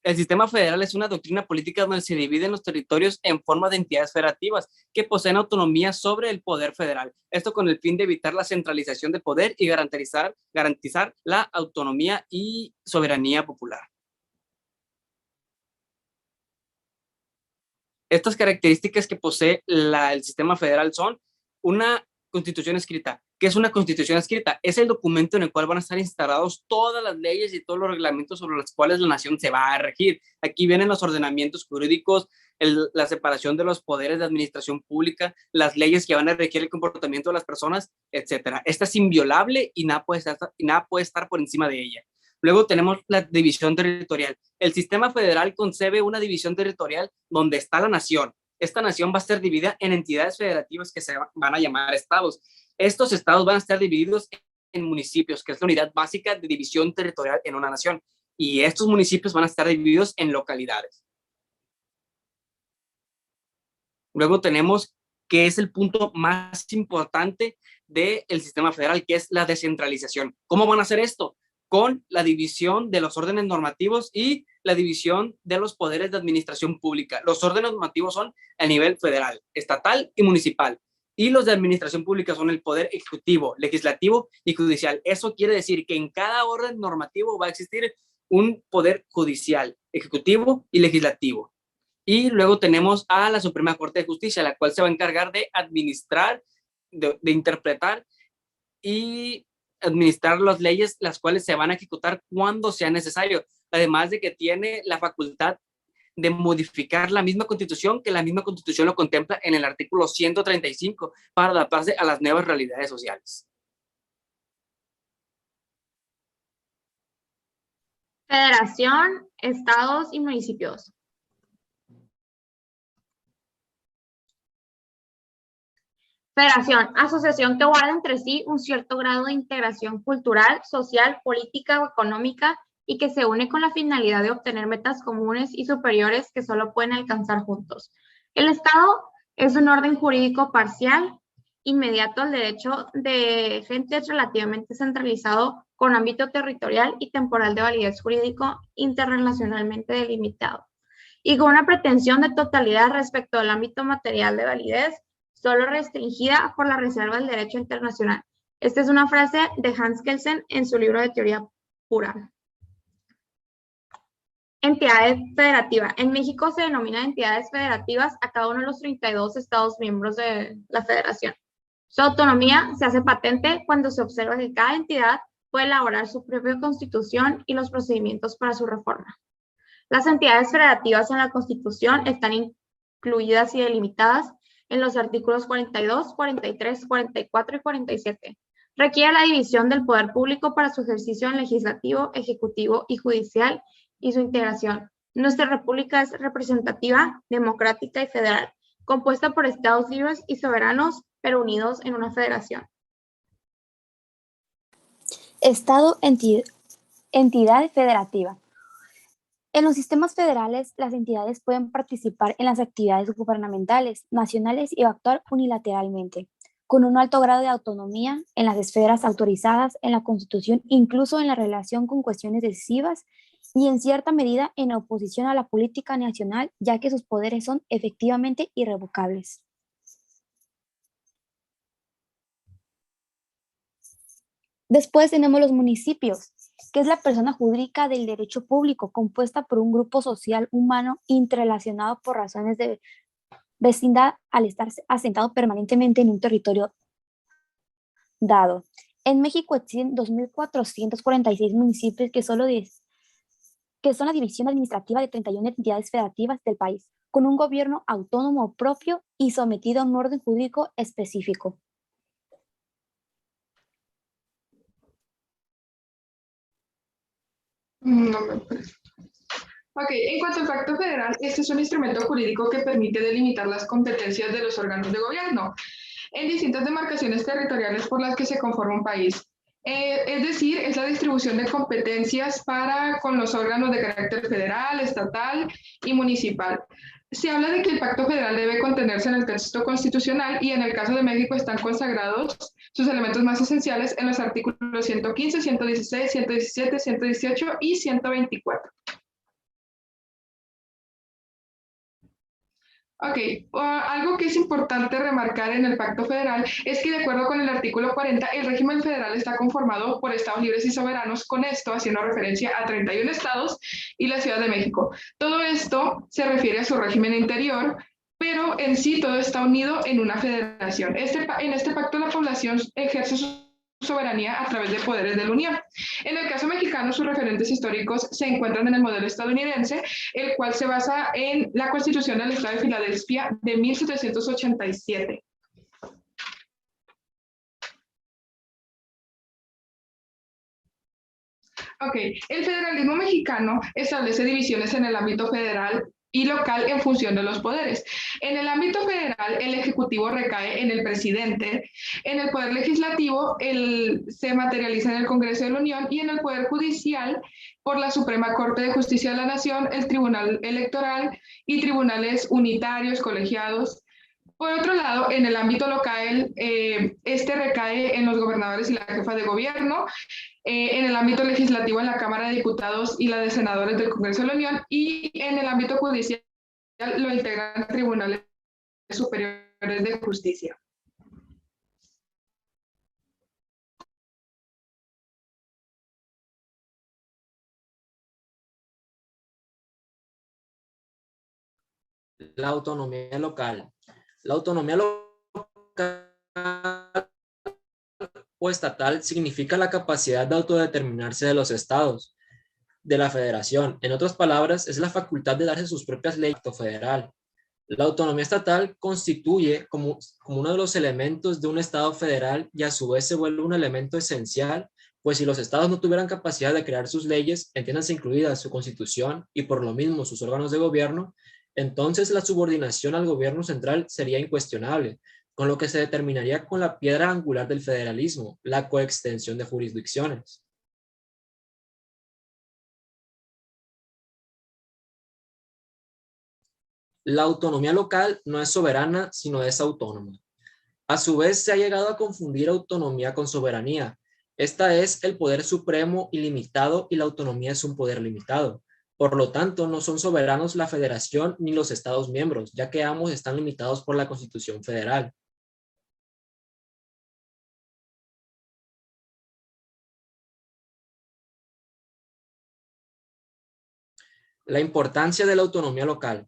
El sistema federal es una doctrina política donde se dividen los territorios en forma de entidades federativas que poseen autonomía sobre el poder federal. Esto con el fin de evitar la centralización de poder y garantizar la autonomía y soberanía popular. Estas características que posee el sistema federal son una constitución escrita. ¿Qué es una constitución escrita? Es el documento en el cual van a estar instalados todas las leyes y todos los reglamentos sobre los cuales la nación se va a regir. Aquí vienen los ordenamientos jurídicos, la separación de los poderes de administración pública, las leyes que van a regir el comportamiento de las personas, etc. Esta es inviolable y nada puede estar por encima de ella. Luego tenemos la división territorial. El sistema federal concebe una división territorial donde está la nación. Esta nación va a ser dividida en entidades federativas que se van a llamar estados. Estos estados van a estar divididos en municipios, que es la unidad básica de división territorial en una nación. Y estos municipios van a estar divididos en localidades. Luego tenemos que es el punto más importante del sistema federal, que es la descentralización. ¿Cómo van a hacer esto? Con la división de los órdenes normativos y la división de los poderes de administración pública. Los órdenes normativos son a nivel federal, estatal y municipal. Y los de administración pública son el poder ejecutivo, legislativo y judicial. Eso quiere decir que en cada orden normativo va a existir un poder judicial, ejecutivo y legislativo. Y luego tenemos a la Suprema Corte de Justicia, la cual se va a encargar de administrar, de interpretar y administrar las leyes, las cuales se van a ejecutar cuando sea necesario. Además de que tiene la facultad de modificar la misma Constitución, que la misma Constitución lo contempla en el artículo 135 para adaptarse a las nuevas realidades sociales. Federación, estados y municipios. Federación, asociación que guarda entre sí un cierto grado de integración cultural, social, política o económica y que se une con la finalidad de obtener metas comunes y superiores que solo pueden alcanzar juntos. El Estado es un orden jurídico parcial, inmediato al derecho de entes relativamente centralizado con ámbito territorial y temporal de validez jurídico interrelacionalmente delimitado y con una pretensión de totalidad respecto al ámbito material de validez solo restringida por la reserva del derecho internacional. Esta es una frase de Hans Kelsen en su libro de teoría pura. Entidades federativas. En México se denomina entidades federativas a cada uno de los 32 estados miembros de la federación. Su autonomía se hace patente cuando se observa que cada entidad puede elaborar su propia constitución y los procedimientos para su reforma. Las entidades federativas en la Constitución están incluidas y delimitadas en los artículos 42, 43, 44 y 47. Requiere la división del poder público para su ejercicio en legislativo, ejecutivo y judicial y su integración. Nuestra república es representativa, democrática y federal, compuesta por estados libres y soberanos, pero unidos en una federación. Estado, entidad federativa. En los sistemas federales, las entidades pueden participar en las actividades gubernamentales, nacionales y actuar unilateralmente, con un alto grado de autonomía en las esferas autorizadas en la Constitución, incluso en la relación con cuestiones decisivas y en cierta medida en oposición a la política nacional, ya que sus poderes son efectivamente irrevocables. Después tenemos los municipios, que es la persona jurídica del derecho público, compuesta por un grupo social humano interrelacionado por razones de vecindad al estar asentado permanentemente en un territorio dado. En México existen 2.446 municipios que son la división administrativa de 31 entidades federativas del país, con un gobierno autónomo propio y sometido a un orden jurídico específico. No me parece. Ok, en cuanto al pacto federal, este es un instrumento jurídico que permite delimitar las competencias de los órganos de gobierno en distintas demarcaciones territoriales por las que se conforma un país. Es decir, es la distribución de competencias con los órganos de carácter federal, estatal y municipal. Se habla de que el pacto federal debe contenerse en el texto constitucional y en el caso de México están consagrados sus elementos más esenciales en los artículos 115, 116, 117, 118 y 124. Ok, algo que es importante remarcar en el Pacto Federal es que de acuerdo con el artículo 40, el régimen federal está conformado por estados libres y soberanos, con esto haciendo referencia a 31 estados y la Ciudad de México. Todo esto se refiere a su régimen interior, pero en sí todo está unido en una federación. En este pacto la población ejerce su soberanía a través de poderes de la Unión. En el caso mexicano, sus referentes históricos se encuentran en el modelo estadounidense, el cual se basa en la Constitución del Estado de Filadelfia de 1787. Ok, el federalismo mexicano establece divisiones en el ámbito federal y local en función de los poderes. En el ámbito federal, el Ejecutivo recae en el presidente, en el Poder Legislativo se materializa en el Congreso de la Unión y en el Poder Judicial por la Suprema Corte de Justicia de la Nación, el Tribunal Electoral y tribunales unitarios, colegiados. Por otro lado, en el ámbito local, este recae en los gobernadores y la jefa de gobierno, en el ámbito legislativo en la Cámara de Diputados y la de Senadores del Congreso de la Unión, y en el ámbito judicial lo integran tribunales superiores de justicia. La autonomía local. La autonomía local o estatal significa la capacidad de autodeterminarse de los estados, de la federación. En otras palabras, es la facultad de darse sus propias leyes federal. La autonomía estatal constituye como uno de los elementos de un estado federal y a su vez se vuelve un elemento esencial, pues si los estados no tuvieran capacidad de crear sus leyes, entiéndase incluida su constitución y por lo mismo sus órganos de gobierno, entonces la subordinación al gobierno central sería incuestionable, con lo que se determinaría con la piedra angular del federalismo, la coextensión de jurisdicciones. La autonomía local no es soberana, sino es autónoma. A su vez, se ha llegado a confundir autonomía con soberanía. Esta es el poder supremo ilimitado y la autonomía es un poder limitado. Por lo tanto, no son soberanos la federación ni los estados miembros, ya que ambos están limitados por la Constitución Federal. La importancia de la autonomía local.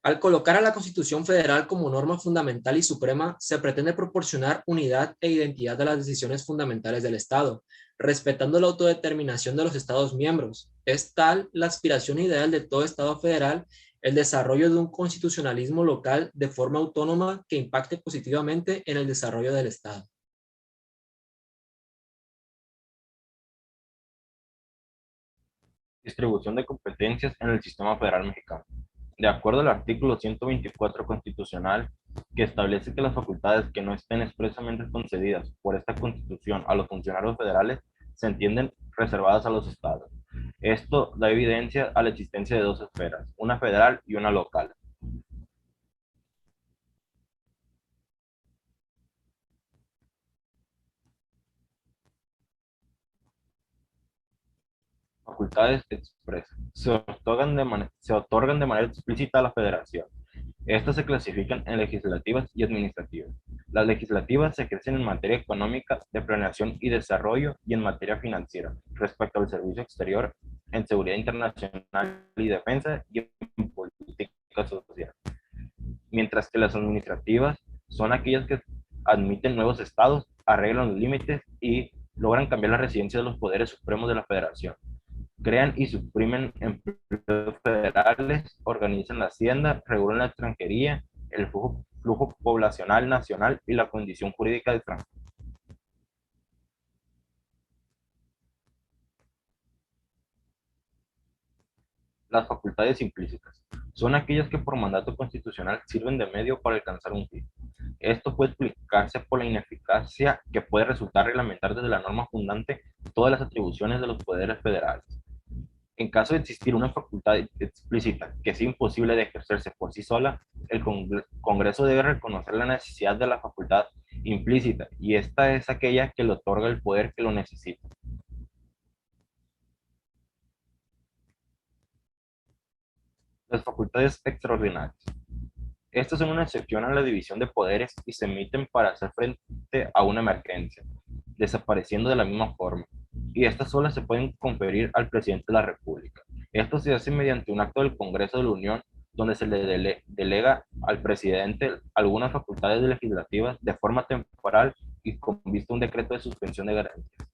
Al colocar a la Constitución Federal como norma fundamental y suprema, se pretende proporcionar unidad e identidad de las decisiones fundamentales del Estado, respetando la autodeterminación de los Estados miembros. Es tal la aspiración ideal de todo Estado federal, el desarrollo de un constitucionalismo local de forma autónoma que impacte positivamente en el desarrollo del Estado. Distribución de competencias en el sistema federal mexicano. De acuerdo al artículo 124 constitucional, que establece que las facultades que no estén expresamente concedidas por esta Constitución a los funcionarios federales se entienden reservadas a los estados. Esto da evidencia a la existencia de dos esferas, una federal y una local. Facultades expresas. Se otorgan de manera explícita a la federación. Estas se clasifican en legislativas y administrativas. Las legislativas se ejercen en materia económica, de planeación y desarrollo y en materia financiera, respecto al servicio exterior, en seguridad internacional y defensa y en política social. Mientras que las administrativas son aquellas que admiten nuevos estados, arreglan los límites y logran cambiar la residencia de los poderes supremos de la federación. Crean y suprimen empleos federales, organizan la hacienda, regulan la extranjería, el flujo poblacional nacional y la condición jurídica de extranjeros. Las facultades implícitas son aquellas que por mandato constitucional sirven de medio para alcanzar un fin. Esto puede explicarse por la ineficacia que puede resultar reglamentar desde la norma fundante todas las atribuciones de los poderes federales. En caso de existir una facultad explícita que sea imposible de ejercerse por sí sola, el Congreso debe reconocer la necesidad de la facultad implícita y esta es aquella que le otorga el poder que lo necesita. Las facultades extraordinarias. Estas son una excepción a la división de poderes y se emiten para hacer frente a una emergencia, desapareciendo de la misma forma, y estas solas se pueden conferir al presidente de la República. Esto se hace mediante un acto del Congreso de la Unión, donde se le delega al presidente algunas facultades legislativas de forma temporal y con vista a un decreto de suspensión de garantías.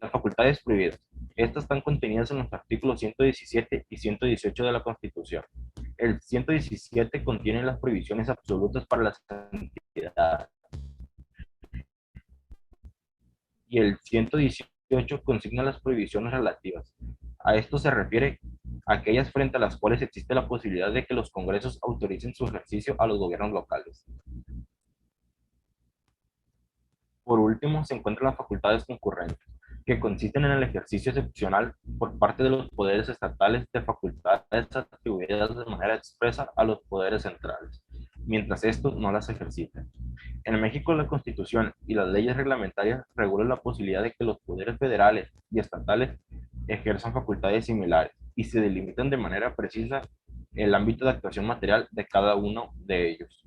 Las facultades prohibidas. Estas están contenidas en los artículos 117 y 118 de la Constitución. El 117 contiene las prohibiciones absolutas para las entidades y el 118 consigna las prohibiciones relativas. A esto se refiere a aquellas frente a las cuales existe la posibilidad de que los congresos autoricen su ejercicio a los gobiernos locales. Por último, se encuentran las facultades concurrentes, que consisten en el ejercicio excepcional por parte de los poderes estatales de facultades atribuidas de manera expresa a los poderes centrales, mientras estos no las ejercitan. En México, la Constitución y las leyes reglamentarias regulan la posibilidad de que los poderes federales y estatales ejerzan facultades similares y se delimitan de manera precisa el ámbito de actuación material de cada uno de ellos.